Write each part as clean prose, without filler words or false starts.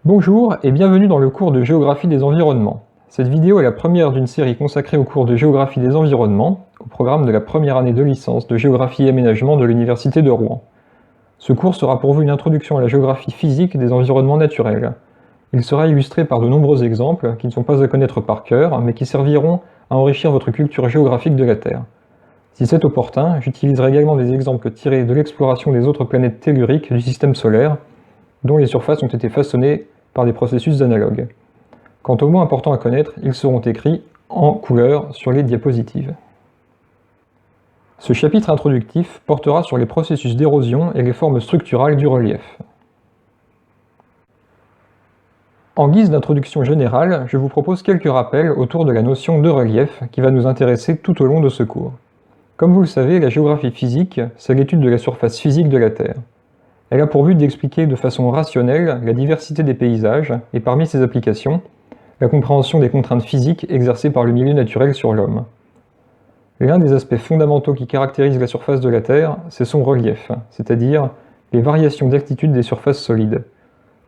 Bonjour et bienvenue dans le cours de géographie des environnements. Cette vidéo est la première d'une série consacrée au cours de géographie des environnements, au programme de la première année de licence de géographie et aménagement de l'Université de Rouen. Ce cours sera pour vous une introduction à la géographie physique des environnements naturels. Il sera illustré par de nombreux exemples qui ne sont pas à connaître par cœur, mais qui serviront à enrichir votre culture géographique de la Terre. Si c'est opportun, j'utiliserai également des exemples tirés de l'exploration des autres planètes telluriques du système solaire, dont les surfaces ont été façonnées par des processus analogues. Quant aux mots importants à connaître, ils seront écrits en couleur sur les diapositives. Ce chapitre introductif portera sur les processus d'érosion et les formes structurales du relief. En guise d'introduction générale, je vous propose quelques rappels autour de la notion de relief qui va nous intéresser tout au long de ce cours. Comme vous le savez, la géographie physique, c'est l'étude de la surface physique de la Terre. Elle a pour but d'expliquer de façon rationnelle la diversité des paysages et parmi ses applications, la compréhension des contraintes physiques exercées par le milieu naturel sur l'homme. L'un des aspects fondamentaux qui caractérisent la surface de la Terre, c'est son relief, c'est-à-dire les variations d'altitude des surfaces solides.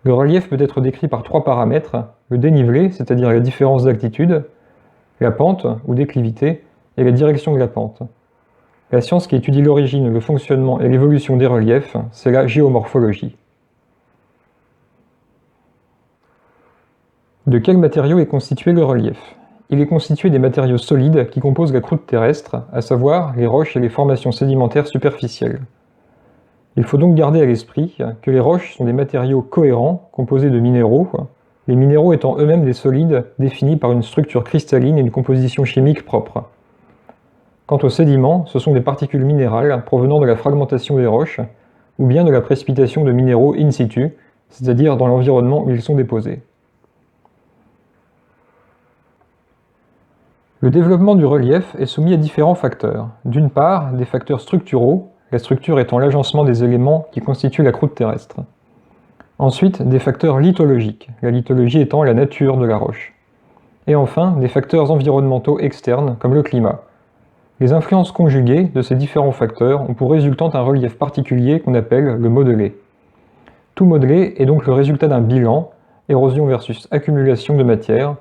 Le relief peut être décrit par trois paramètres, le dénivelé, c'est-à-dire la différence d'altitude, la pente ou déclivité, et la direction de la pente. La science qui étudie l'origine, le fonctionnement et l'évolution des reliefs, c'est la géomorphologie. De quels matériaux est constitué le relief? Il est constitué des matériaux solides qui composent la croûte terrestre, à savoir les roches et les formations sédimentaires superficielles. Il faut donc garder à l'esprit que les roches sont des matériaux cohérents, composés de minéraux, les minéraux étant eux-mêmes des solides définis par une structure cristalline et une composition chimique propre. Quant aux sédiments, ce sont des particules minérales provenant de la fragmentation des roches, ou bien de la précipitation de minéraux in situ, c'est-à-dire dans l'environnement où ils sont déposés. Le développement du relief est soumis à différents facteurs. D'une part, des facteurs structuraux, la structure étant l'agencement des éléments qui constituent la croûte terrestre. Ensuite, des facteurs lithologiques, la lithologie étant la nature de la roche. Et enfin, des facteurs environnementaux externes, comme le climat. Les influences conjuguées de ces différents facteurs ont pour résultante un relief particulier qu'on appelle le modelé. Tout modelé est donc le résultat d'un bilan, érosion versus accumulation de matière,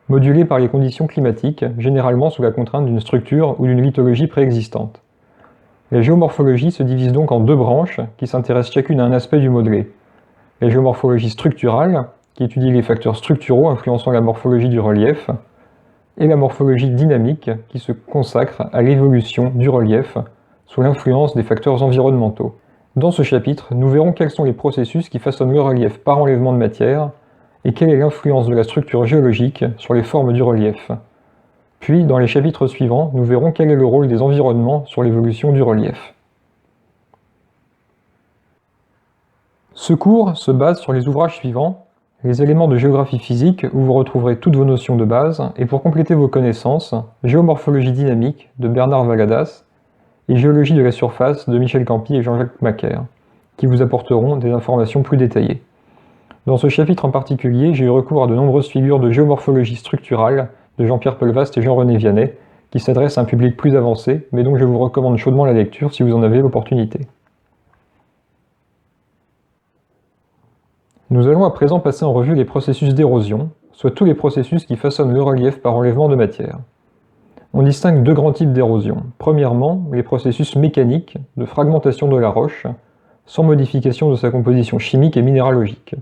modulé par les conditions climatiques, généralement sous la contrainte d'une structure ou d'une lithologie préexistante. La géomorphologie se divise donc en deux branches qui s'intéressent chacune à un aspect du modelé. La géomorphologie structurale, qui étudie les facteurs structuraux influençant la morphologie du relief, et la morphologie dynamique, qui se consacre à l'évolution du relief sous l'influence des facteurs environnementaux. Dans ce chapitre, nous verrons quels sont les processus qui façonnent le relief par enlèvement de matière et quelle est l'influence de la structure géologique sur les formes du relief. Puis, dans les chapitres suivants, nous verrons quel est le rôle des environnements sur l'évolution du relief. Ce cours se base sur les ouvrages suivants: les éléments de géographie physique, où vous retrouverez toutes vos notions de base, et pour compléter vos connaissances, géomorphologie dynamique de Bernard Valladares et géologie de la surface de Michel Campi et Jean-Jacques Macaire, qui vous apporteront des informations plus détaillées. Dans ce chapitre en particulier, j'ai eu recours à de nombreuses figures de géomorphologie structurale de Jean-Pierre Pelvast et Jean-René Vianney, qui s'adressent à un public plus avancé, mais dont je vous recommande chaudement la lecture si vous en avez l'opportunité. Nous allons à présent passer en revue les processus d'érosion, soit tous les processus qui façonnent le relief par enlèvement de matière. On distingue deux grands types d'érosion. Premièrement, les processus mécaniques de fragmentation de la roche, sans modification de sa composition chimique et minéralogique.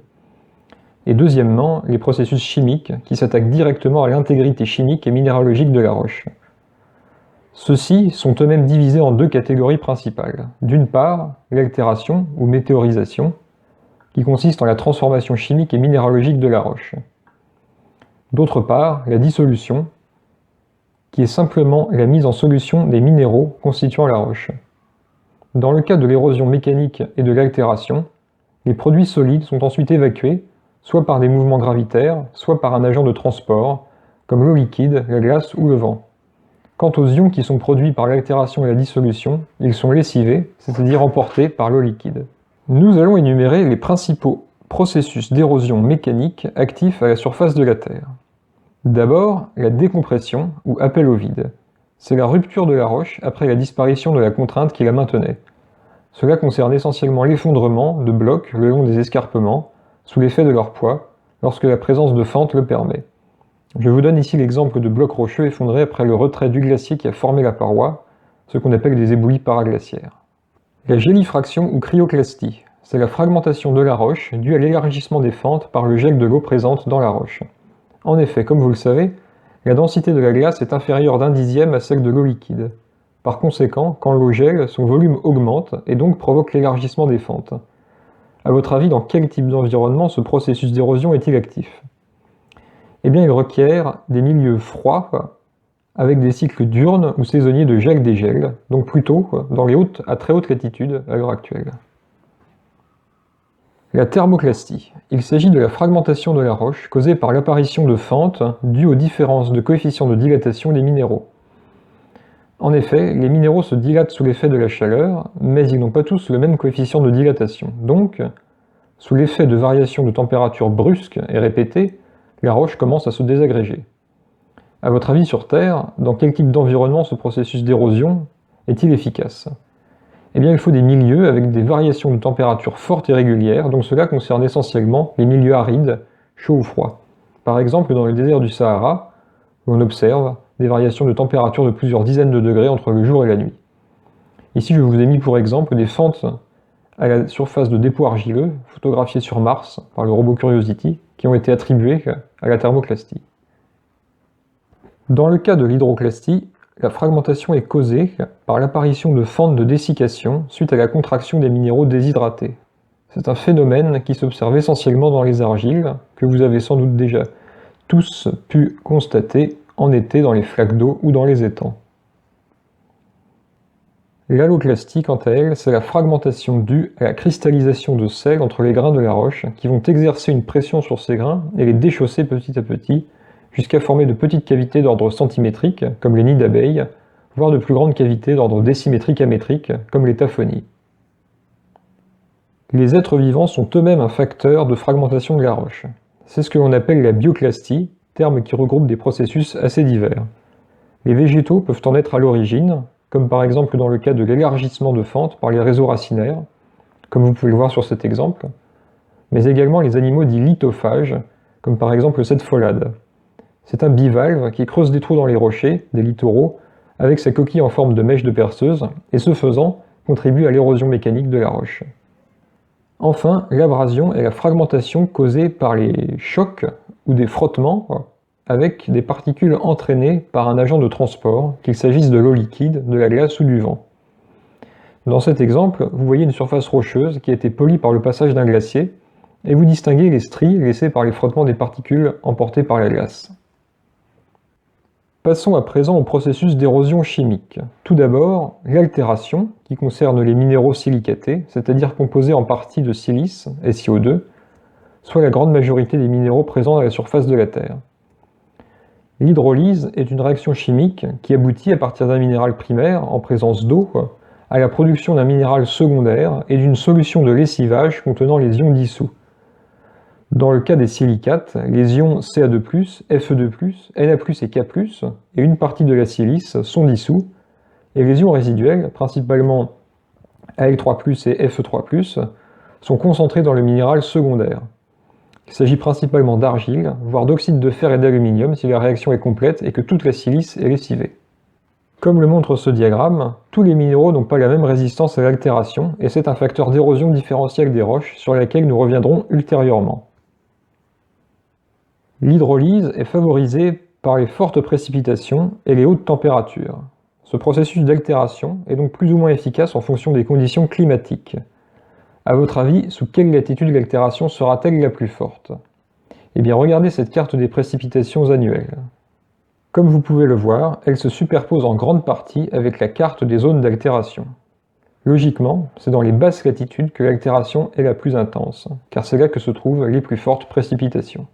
Et deuxièmement, les processus chimiques qui s'attaquent directement à l'intégrité chimique et minéralogique de la roche. Ceux-ci sont eux-mêmes divisés en deux catégories principales. D'une part, l'altération ou météorisation, qui consiste en la transformation chimique et minéralogique de la roche. D'autre part, la dissolution, qui est simplement la mise en solution des minéraux constituant la roche. Dans le cas de l'érosion mécanique et de l'altération, les produits solides sont ensuite évacués, soit par des mouvements gravitaires, soit par un agent de transport, comme l'eau liquide, la glace ou le vent. Quant aux ions qui sont produits par l'altération et la dissolution, ils sont lessivés, c'est-à-dire emportés par l'eau liquide. Nous allons énumérer les principaux processus d'érosion mécanique actifs à la surface de la Terre. D'abord, la décompression ou appel au vide. C'est la rupture de la roche après la disparition de la contrainte qui la maintenait. Cela concerne essentiellement l'effondrement de blocs le long des escarpements, sous l'effet de leur poids, lorsque la présence de fentes le permet. Je vous donne ici l'exemple de blocs rocheux effondrés après le retrait du glacier qui a formé la paroi, ce qu'on appelle des éboulis paraglaciaires. La gélifraction ou cryoclastie, c'est la fragmentation de la roche due à l'élargissement des fentes par le gel de l'eau présente dans la roche. En effet, comme vous le savez, la densité de la glace est inférieure d'1 dixième à celle de l'eau liquide. Par conséquent, quand l'eau gèle, son volume augmente et donc provoque l'élargissement des fentes. À votre avis, dans quel type d'environnement ce processus d'érosion est-il actif? Eh bien, il requiert des milieux froids, avec des cycles diurnes ou saisonniers de gel-dégel, donc plutôt dans les à très haute latitude à l'heure actuelle. La thermoclastie. Il s'agit de la fragmentation de la roche causée par l'apparition de fentes dues aux différences de coefficient de dilatation des minéraux. En effet, les minéraux se dilatent sous l'effet de la chaleur, mais ils n'ont pas tous le même coefficient de dilatation. Donc, sous l'effet de variations de température brusques et répétées, la roche commence à se désagréger. À votre avis, sur Terre, dans quel type d'environnement ce processus d'érosion est-il efficace? Eh bien, il faut des milieux avec des variations de température fortes et régulières, donc cela concerne essentiellement les milieux arides, chauds ou froids. Par exemple, dans le désert du Sahara, où on observe des variations de température de plusieurs dizaines de degrés entre le jour et la nuit. Ici, je vous ai mis pour exemple des fentes à la surface de dépôts argileux, photographiés sur Mars par le robot Curiosity, qui ont été attribués à la thermoclastie. Dans le cas de l'hydroclastie, la fragmentation est causée par l'apparition de fentes de dessiccation suite à la contraction des minéraux déshydratés. C'est un phénomène qui s'observe essentiellement dans les argiles, que vous avez sans doute déjà tous pu constater en été dans les flaques d'eau ou dans les étangs. L'haloclastie, quant à elle, c'est la fragmentation due à la cristallisation de sel entre les grains de la roche qui vont exercer une pression sur ces grains et les déchausser petit à petit, jusqu'à former de petites cavités d'ordre centimétrique, comme les nids d'abeilles, voire de plus grandes cavités d'ordre décimétrique à métrique, comme les taphonies. Les êtres vivants sont eux-mêmes un facteur de fragmentation de la roche. C'est ce que l'on appelle la bioclastie, terme qui regroupe des processus assez divers. Les végétaux peuvent en être à l'origine, comme par exemple dans le cas de l'élargissement de fentes par les réseaux racinaires, comme vous pouvez le voir sur cet exemple, mais également les animaux dits lithophages, comme par exemple cette pholade. C'est un bivalve qui creuse des trous dans les rochers, des littoraux, avec sa coquille en forme de mèche de perceuse, et ce faisant, contribue à l'érosion mécanique de la roche. Enfin, l'abrasion est la fragmentation causée par les chocs ou des frottements avec des particules entraînées par un agent de transport, qu'il s'agisse de l'eau liquide, de la glace ou du vent. Dans cet exemple, vous voyez une surface rocheuse qui a été polie par le passage d'un glacier, et vous distinguez les stries laissées par les frottements des particules emportées par la glace. Passons à présent au processus d'érosion chimique. Tout d'abord, l'altération, qui concerne les minéraux silicatés, c'est-à-dire composés en partie de silice, SiO2, soit la grande majorité des minéraux présents à la surface de la Terre. L'hydrolyse est une réaction chimique qui aboutit à partir d'un minéral primaire, en présence d'eau, à la production d'un minéral secondaire et d'une solution de lessivage contenant les ions dissous. Dans le cas des silicates, les ions Ca2+, Fe2+, Na+, et K+, et une partie de la silice sont dissous, et les ions résiduels, principalement Al3+, et Fe3+, sont concentrés dans le minéral secondaire. Il s'agit principalement d'argile, voire d'oxyde de fer et d'aluminium si la réaction est complète et que toute la silice est lessivée. Comme le montre ce diagramme, tous les minéraux n'ont pas la même résistance à l'altération, et c'est un facteur d'érosion différentielle des roches sur laquelle nous reviendrons ultérieurement. L'hydrolyse est favorisée par les fortes précipitations et les hautes températures. Ce processus d'altération est donc plus ou moins efficace en fonction des conditions climatiques. À votre avis, sous quelle latitude l'altération sera-t-elle la plus forte? Eh bien, regardez cette carte des précipitations annuelles. Comme vous pouvez le voir, elle se superpose en grande partie avec la carte des zones d'altération. Logiquement, c'est dans les basses latitudes que l'altération est la plus intense, car c'est là que se trouvent les plus fortes précipitations.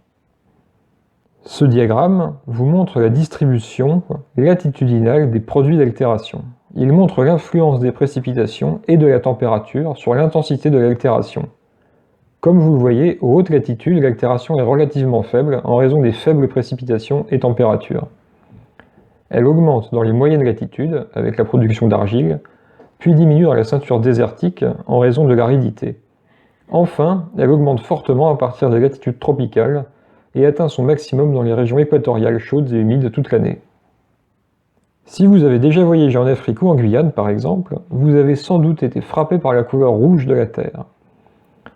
Ce diagramme vous montre la distribution latitudinale des produits d'altération. Il montre l'influence des précipitations et de la température sur l'intensité de l'altération. Comme vous le voyez, aux hautes latitudes, l'altération est relativement faible en raison des faibles précipitations et températures. Elle augmente dans les moyennes latitudes, avec la production d'argile, puis diminue dans la ceinture désertique en raison de l'aridité. Enfin, elle augmente fortement à partir des latitudes tropicales, et atteint son maximum dans les régions équatoriales chaudes et humides toute l'année. Si vous avez déjà voyagé en Afrique ou en Guyane par exemple, vous avez sans doute été frappé par la couleur rouge de la terre.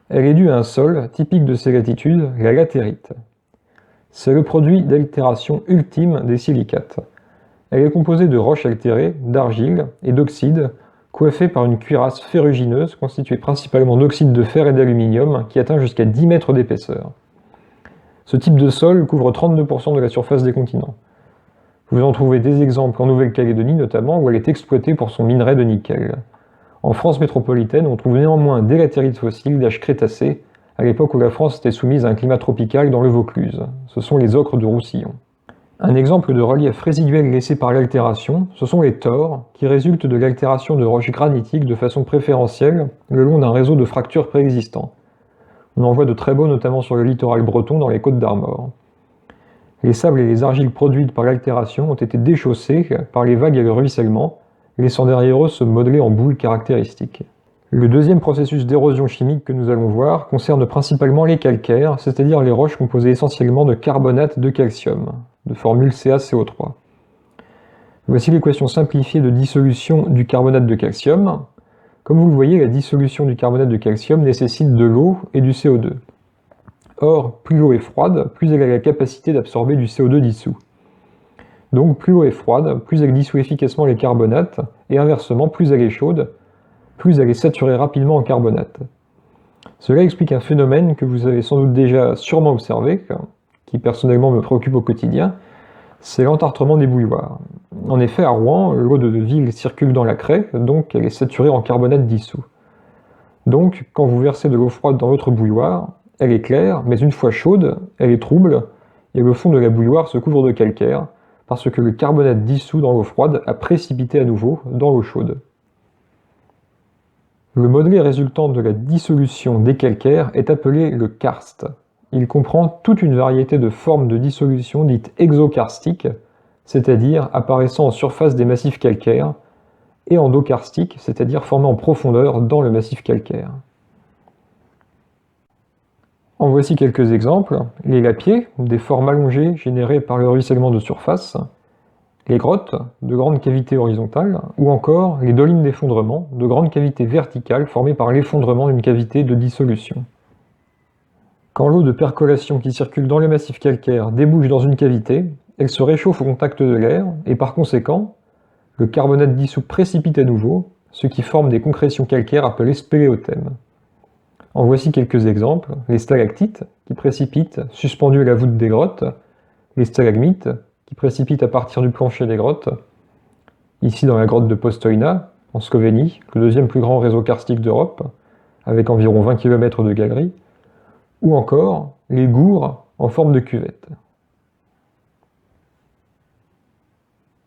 Elle est due à un sol, typique de ces latitudes, la latérite. C'est le produit d'altération ultime des silicates. Elle est composée de roches altérées, d'argile et d'oxyde, coiffée par une cuirasse ferrugineuse constituée principalement d'oxyde de fer et d'aluminium qui atteint jusqu'à 10 mètres d'épaisseur. Ce type de sol couvre 32% de la surface des continents. Vous en trouvez des exemples en Nouvelle-Calédonie notamment, où elle est exploitée pour son minerai de nickel. En France métropolitaine, on trouve néanmoins des latérites fossiles d'âge crétacé, à l'époque où la France était soumise à un climat tropical dans le Vaucluse. Ce sont les ocres de Roussillon. Un exemple de relief résiduel laissé par l'altération, ce sont les tores, qui résultent de l'altération de roches granitiques de façon préférentielle le long d'un réseau de fractures préexistants. On en voit de très beaux notamment sur le littoral breton dans les Côtes d'Armor. Les sables et les argiles produites par l'altération ont été déchaussés par les vagues et le ruissellement, laissant derrière eux se modeler en boules caractéristiques. Le deuxième processus d'érosion chimique que nous allons voir concerne principalement les calcaires, c'est-à-dire les roches composées essentiellement de carbonate de calcium, de formule CaCO3. Voici l'équation simplifiée de dissolution du carbonate de calcium. Comme vous le voyez, la dissolution du carbonate de calcium nécessite de l'eau et du CO2. Or, plus l'eau est froide, plus elle a la capacité d'absorber du CO2 dissous. Donc plus l'eau est froide, plus elle dissout efficacement les carbonates, et inversement, plus elle est chaude, plus elle est saturée rapidement en carbonate. Cela explique un phénomène que vous avez sans doute déjà sûrement observé, qui personnellement me préoccupe au quotidien, c'est l'entartrement des bouilloires. En effet, à Rouen, l'eau de ville circule dans la craie, donc elle est saturée en carbonate dissous. Donc, quand vous versez de l'eau froide dans votre bouilloire, elle est claire, mais une fois chaude, elle est trouble, et le fond de la bouilloire se couvre de calcaire, parce que le carbonate dissous dans l'eau froide a précipité à nouveau dans l'eau chaude. Le modelé résultant de la dissolution des calcaires est appelé le karst. Il comprend toute une variété de formes de dissolution dites exokarstiques, c'est-à-dire apparaissant en surface des massifs calcaires, et endokarstiques, c'est-à-dire formant en profondeur dans le massif calcaire. En voici quelques exemples. Les lapiers, des formes allongées générées par le ruissellement de surface, les grottes, de grandes cavités horizontales, ou encore les dolines d'effondrement, de grandes cavités verticales formées par l'effondrement d'une cavité de dissolution. Quand l'eau de percolation qui circule dans le massif calcaire débouche dans une cavité, elle se réchauffe au contact de l'air, et par conséquent, le carbonate dissous précipite à nouveau, ce qui forme des concrétions calcaires appelées spéléothèmes. En voici quelques exemples, les stalactites, qui précipitent suspendues à la voûte des grottes, les stalagmites, qui précipitent à partir du plancher des grottes, ici dans la grotte de Postojna, en Slovénie, le deuxième plus grand réseau karstique d'Europe, avec environ 20 km de galeries, ou encore les gours en forme de cuvette.